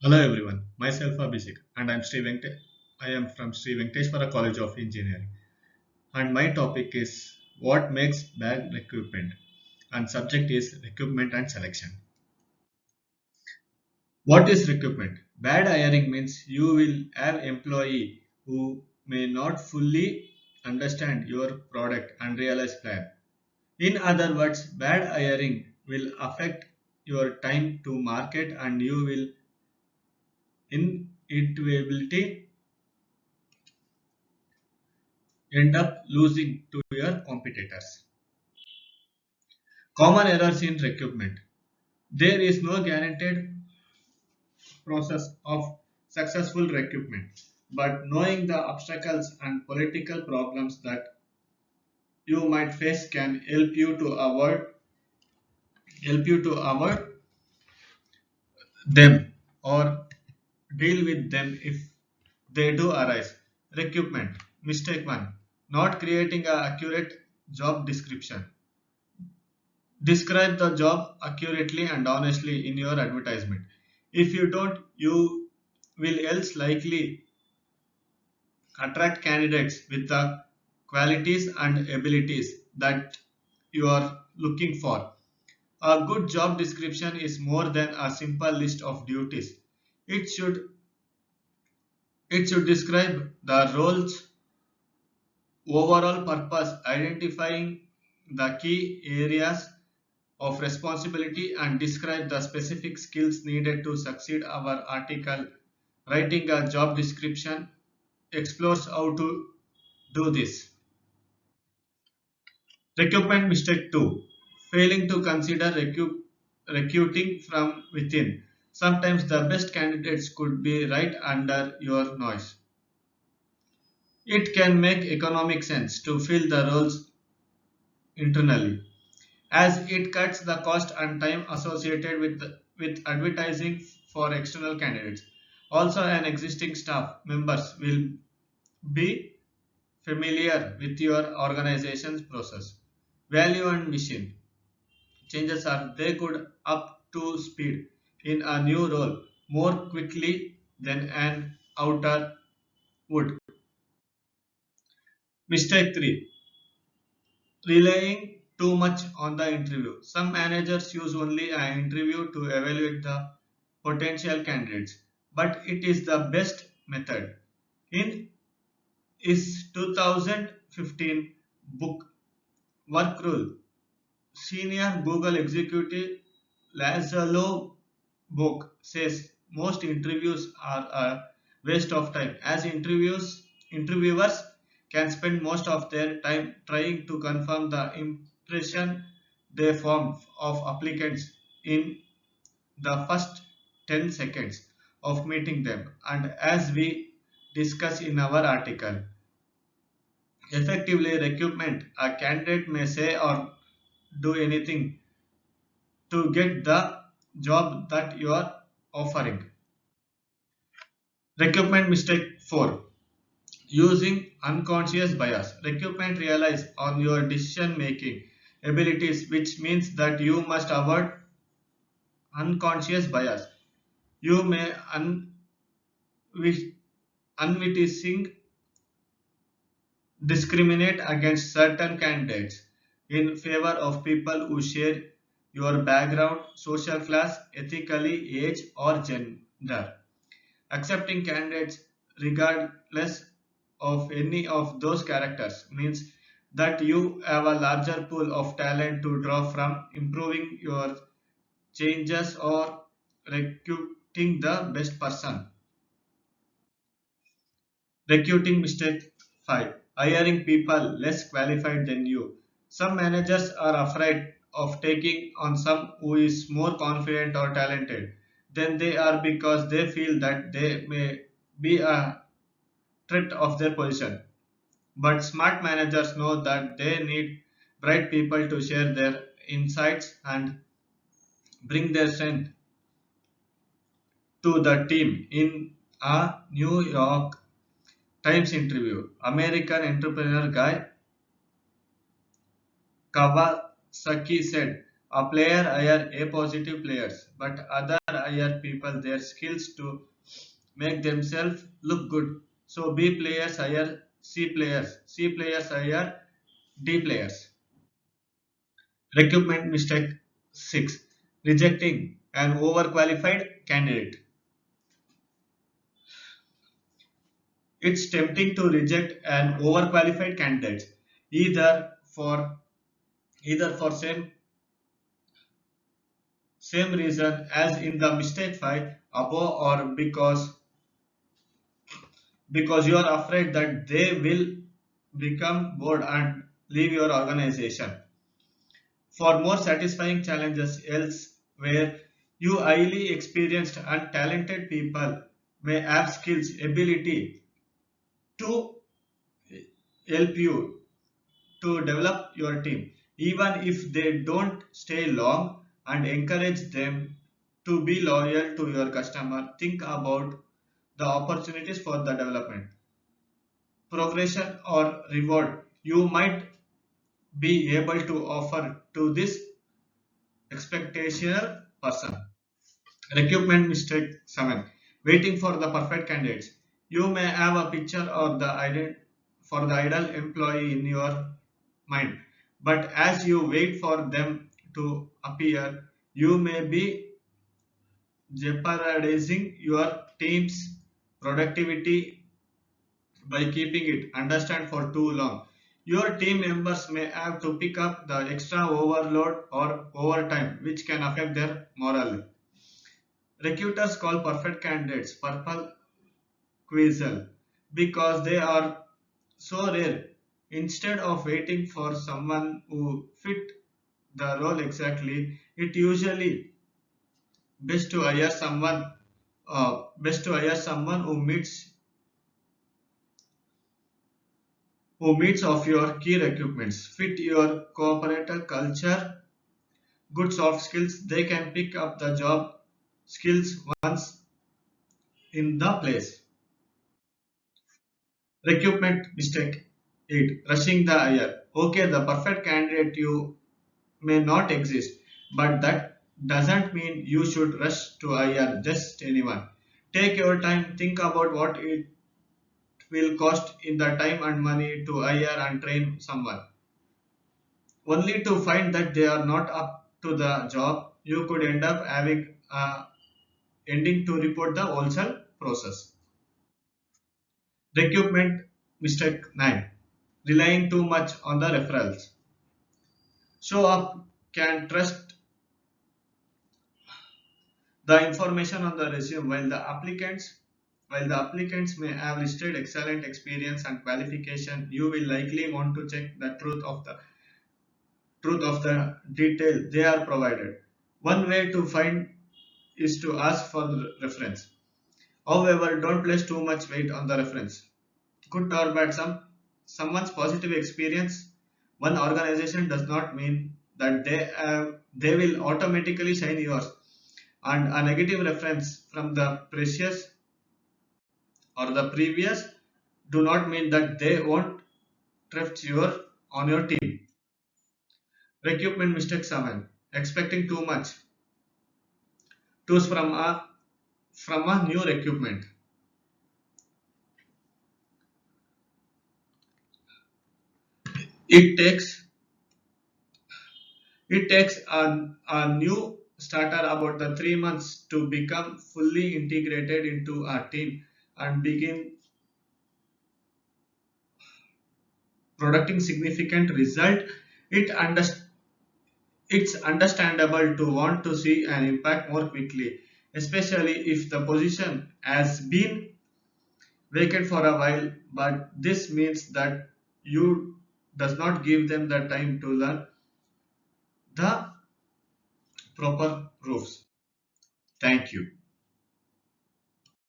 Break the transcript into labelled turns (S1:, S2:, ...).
S1: Hello everyone, myself Abhishek and I am from Sri Venkateshwara College of Engineering and my topic is what makes bad recruitment and subject is recruitment and selection. What is recruitment? Bad hiring means you will have employee who may not fully understand your product and realize plan. In other words, bad hiring will affect your time to market and you will inevitability end up losing to your competitors. Common errors in recruitment. There is no guaranteed process of successful recruitment, but knowing the obstacles and political problems that you might face can help you to avoid them or deal with them if they do arise. Recruitment. Mistake 1. Not creating an accurate job description. Describe the job accurately and honestly in your advertisement. If you don't, you will else likely attract candidates with the qualities and abilities that you are looking for. A good job description is more than a simple list of duties. It should it should describe the role's overall purpose, identifying the key areas of responsibility and describe the specific skills needed to succeed. Our article writing a job description explores how to do this. Recruitment mistake 2. Failing to consider recruiting from within. Sometimes the best candidates could be right under your nose. It can make economic sense to fill the roles internally, as it cuts the cost and time associated with advertising for external candidates. Also, an existing staff members will be familiar with your organization's process, value and mission. Changes are they could up to speed in a new role more quickly than an outer would. Mistake 3. Relying too much on the interview. Some managers use only an interview to evaluate the potential candidates, but it is the best method. In his 2015 book Work Rule, senior Google executive Lazalo book says most interviews are a waste of time as interviewers can spend most of their time trying to confirm the impression they formed of applicants in the first 10 seconds of meeting them. And as we discuss in our article, effectively recruitment, a candidate may say or do anything to get the job that you are offering. Recruitment mistake 4. Using unconscious bias. Recruitment relies on your decision making abilities, which means that you must avoid unconscious bias. You may unwittingly discriminate against certain candidates in favor of people who share your background, social class, ethically, age, or gender. Accepting candidates regardless of any of those characters means that you have a larger pool of talent to draw from, improving your changes or recruiting the best person. Recruiting mistake 5. Hiring people less qualified than you. Some managers are afraid of taking on some who is more confident or talented than they are because they feel that they may be a threat of their position. But smart managers know that they need bright people to share their insights and bring their strength to the team. In a New York Times interview, American entrepreneur Guy Kawasaki said, A player hire A positive players, but other hire people their skills to make themselves look good. So B players hire C players, C players hire D players. Recruitment mistake 6. Rejecting an overqualified candidate. It's tempting to reject an overqualified candidate either for same reason as in the mistake 5 above or because you are afraid that they will become bored and leave your organization. For more satisfying challenges elsewhere, you highly experienced and talented people may have skills, ability to help you to develop your team, even if they don't stay long, and encourage them to be loyal to your customer. Think about the opportunities for the development, progression, or reward you might be able to offer to this expectational person. Recruitment mistake 7. Waiting for the perfect candidates. You may have a picture of the for the ideal employee in your mind, but as you wait for them to appear, you may be jeopardizing your team's productivity by keeping it understand for too long. Your team members may have to pick up the extra overload or overtime, which can affect their morale. Recruiters call perfect candidates purple queasel because they are so rare. Instead of waiting for someone who fit the role exactly, it usually best to hire someone who meets of your key requirements, fit your cooperative culture, good soft skills. They can pick up the job skills once in the place. Recruitment mistake 8. Rushing the hire. Okay, the perfect candidate you may not exist, but that doesn't mean you should rush to hire just anyone. Take your time, think about what it will cost in the time and money to hire and train someone. Only to find that they are not up to the job, you could end up ending to report the wholesale process. Recruitment mistake 9. Relying too much on the referrals. Show up can trust the information on the resume while the applicants may have listed excellent experience and qualification, you will likely want to check the truth of the detail they are provided. One way to find is to ask for the reference. However, don't place too much weight on the reference. Good or bad, someone's positive experience one organization does not mean that they will automatically shine yours, and a negative reference from the previous do not mean that they won't trust your on your team. Recruitment mistake 7. Expecting too much tools from a new recruitment. It takes it takes a new starter about the 3 months to become fully integrated into a team and begin producing significant result. It understands It's understandable to want to see an impact more quickly, especially if the position has been vacant for a while, but this means that you does not give them the time to learn the proper roofs. Thank you.